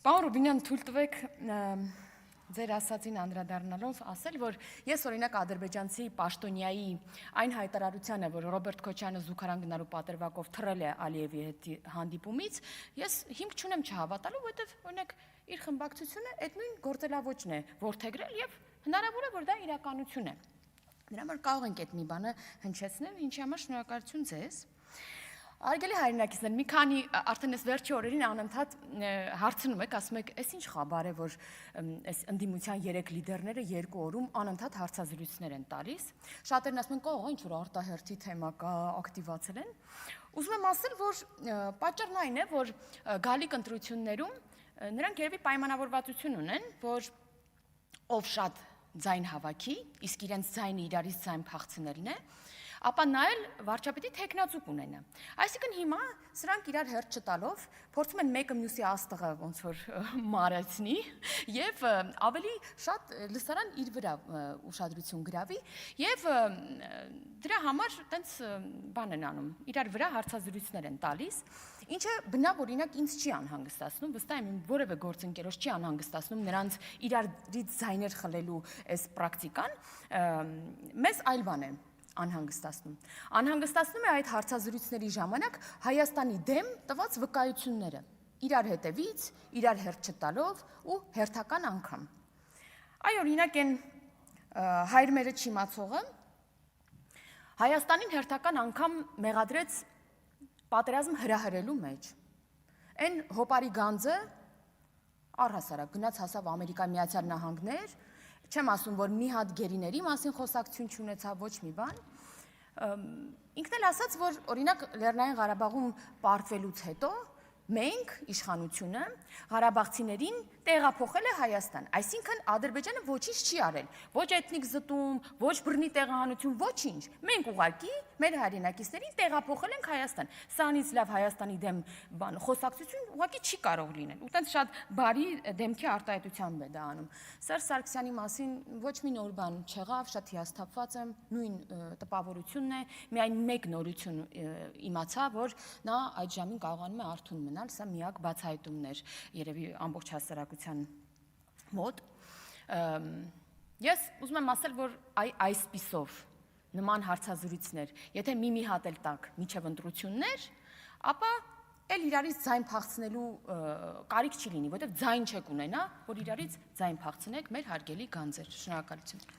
Պարոն Ռուբինյան, թույլ տվեք ձեր ասացին անդրադառնալով ասել, որ ես օրինակ ադրբեջանցի պաշտոնյայի այն հայտարարությանը, որ Ռոբերտ Քոչյանը զուգարան գնալու պատրվակով թռել է Ալիևի հետ հանդիպումից, ես հիմք չունեմ չհավատալու, որովհետև օրինակ իր խմբակցությունը այդ նույն գործելավոճն է որդեգրել եւ հնարավոր է, որ դա իրականություն է։ Դրա համար կարող ենք այդ մի բանը հնչեցնել, ինչի համար շնորհակալություն ձեզ։ Արգելի հայրենակիցներ, մի քանի արդեն այս վերջի օրերին անընդհատ հարցնում եք, ասում եք, այս ինչ խաբար է, որ այս ընդդիմության 3 լիդերները 2 օրում անընդհատ հարցազրույցներ են տալիս։ Շատերն ասում են, կողո, ինչ որ արտահերթի թեմա կա, ակտիվացել են։ Ուզում եմ ասել, որ պատճառն այն է, որ գալիք ընտրություններում նրանք երևի պայմանավորվածություն ունեն, որ ով շատ ձայն հավաքի, իսկ իրենց ձայնը իրարից ձայն փախցնելն է, ապա նա էլ վարչապետի թեկնածու կունենա։ Այսինքն հիմա սրանք իրար հերթ չտալով փորձում են մեկը մյուսի աստղը ոնց որ մարեցնի եւ ավելի շատ լսարան իր վրա ուշադրություն գրավի եւ դրա համար տենց բան են անում, իրար վրա հարցազրույցներ են տալիս, ինչը բնավ օրինակ ինձ չի անհանգստացնում, վստահ եմ որևէ գործընկերոջ չի անհանգստացնում նրանց իրարից ձայներ խլելու այս պրակտիկան, մեզ այլ բան է անհանգստացնում։ Անհանգստացնում է այդ հարցազրույցների ժամանակ Հայաստանի դեմ տված վկայությունները, իրար հետևից, իրար հերթ չտալով ու հերթական անգամ։ Այ օրինակ են հայր մերը չիմացողը Հայաստանին հերթական անգամ մեղադրեց պատերազմ հրահրելու մեջ։ Այն հոպարի գանձը առհասարակ գնաց հասավ Ամերիկայի Միացյալ Նահանգներ, չեմ ասում, որ մի հատ գերիների մասին խոսակցություն չունեցավ, ոչ մի բան։ Ինքն էլ ասաց, որ օրինակ Լեռնային Ղարաբաղում պարտվելուց հետո մենք, իշխանությունը, ղարաբաղցիներին տեղափոխել է Հայաստան, այսինքն Ադրբեջանը ոչինչ չի արել, ոչ էթնիկ զտում, ոչ բռնի տեղահանություն, ոչինչ։ Մենք ուղղակի մեր հայրենակիցներին տեղափոխել ենք Հայաստան։ Սրանից լավ Հայաստանի դեմ բան խոսակցություն ուղղակի չի կարող լինել։ Ու տենց շատ բարի դեմքի արտահայտությամբ է դա անում։ Սերժ Սարգսյանի մասին ոչ մի նոր բան չեղավ, շատ հիասթափված եմ, նույն տպավորությունն է, միայն մեկ նորություն իմացա, որ նա այդ ժամին կարողանում է արթուն մնալ, սա միակ բացահայտումն էր երևի ամբողջ հասարակության մոտ։ Ես ուզում եմ ասել, որ այսպիսով նման հարցազրույցներ, եթե մի հատ էլ տակ միջև ընտրություններ, ապա էլ իրարից ձայն փախցնելու կարիք չի լինի, որովհետև ձայն չեք ունենա, որ իրարից ձայն փախցնեք մեր հարգելի գանձեր։ Շնորհակալություն։